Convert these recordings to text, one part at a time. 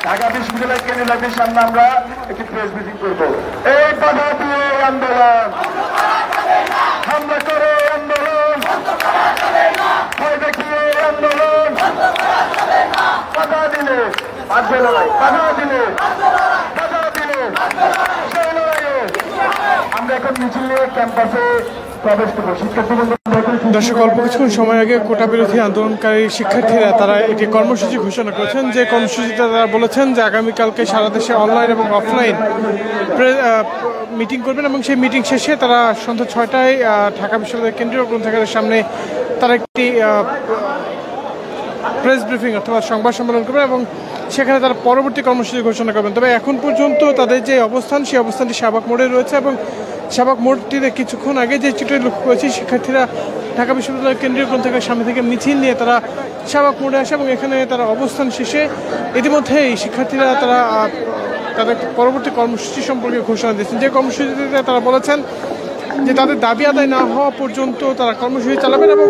ঢাকা বিশ্ববিদ্যালয় কেন্দ্রীয় লাইব্রেরির সামনে আমরা একটি প্রেস ব্রিফিং করব। এই বাধা দিয়ে আন্দোলন, হামলা করে আন্দোলন, ভয় দেখিয়ে আন্দোলন, বাধা দিলে বাঁচবে লড়াই, বাধা দিলে সেই লড়াইয়ে আমরা এখন মিছিল নিয়ে ক্যাম্পাসে প্রবেশ করবো। দর্শক, অল্প কিছুক্ষণ সময় আগে কোটা বিরোধী আন্দোলনকারী শিক্ষার্থীরা তারা একটি কর্মসূচি ঘোষণা করেছেন। যে কর্মসূচিটা তারা বলেছেন যে আগামীকালকে সারা দেশে অনলাইন এবং অফলাইন মিটিং করবেন এবং সেই মিটিং শেষে তারা সন্ধ্যা 6টায় ঢাকা বিশ্ববিদ্যালয়ের কেন্দ্রীয় গ্রন্থাগারের সামনে তারা একটি প্রেস ব্রিফিং অথবা সংবাদ সম্মেলন করবেন এবং সেখানে তারা পরবর্তী কর্মসূচি ঘোষণা করবেন। তবে এখন পর্যন্ত তাদের যে অবস্থান, সেই অবস্থানটি শাহবাগ মোড়ে রয়েছে এবং শাহবাগ মোড়টিতে কিছুক্ষণ আগে যে চিত্রটি লক্ষ্য করেছি, শিক্ষার্থীরা ঢাকা বিশ্ববিদ্যালয়ের কেন্দ্রীয় গ্রন্থাগারের সামনে থেকে মিছিল নিয়ে তারা শাহবাগ মোড়ে আসে এবং এখানে তারা অবস্থান শেষে ইতিমধ্যেই শিক্ষার্থীরা তারা তাদের পরবর্তী কর্মসূচি সম্পর্কে ঘোষণা দিয়েছেন। যে কর্মসূচিতে তারা বলেছেন যে তাদের দাবি আদায় না হওয়া পর্যন্ত তারা কর্মসূচি চালাবেন এবং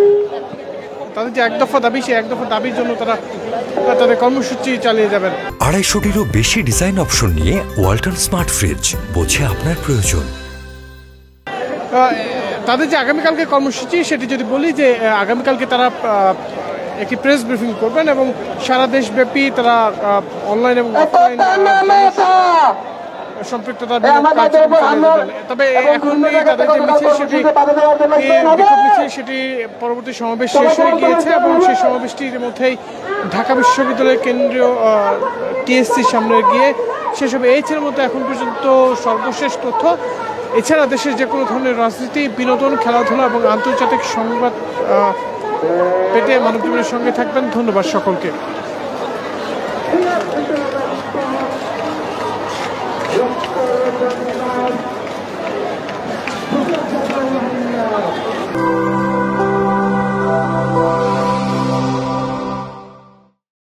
তাদের যে এক দফা দাবি, সেই এক দফা দাবির জন্য তারা তাদের কর্মসূচি চালিয়ে যাবেন। 250-টিরও বেশি ডিজাইন অপশন নিয়ে ওয়ালটন স্মার্ট ফ্রিজ, বোঝে আপনার প্রয়োজন। তাদের যে আগামীকালকে কর্মসূচি সেটি যদি বলি, যে আগামীকালকে তারা একটি প্রেস ব্রিফিং করবেন এবং সারা দেশব্যাপী তারা অনলাইন এবং অফলাইন সম্পৃক্ততার কার্যক্রম চালিয়ে যাবেন। তবে এখন তাদের যে মিছিল, সেটি পরবর্তী সমাবেশ শেষ হয়ে গিয়েছে এবং সেই সমাবেশটির মধ্যেই ঢাকা বিশ্ববিদ্যালয়ের কেন্দ্রীয় টিএসসির সামনে গিয়ে শেষ হবে। এই ছিল মতো এখন পর্যন্ত সর্বশেষ তথ্য। এছাড়া দেশের যে কোনো ধরনের রাজনীতি, বিনোদন, খেলাধুলা এবং আন্তর্জাতিক সংবাদ পেতে মানবজীবনের সঙ্গে থাকবেন। ধন্যবাদ সকলকে।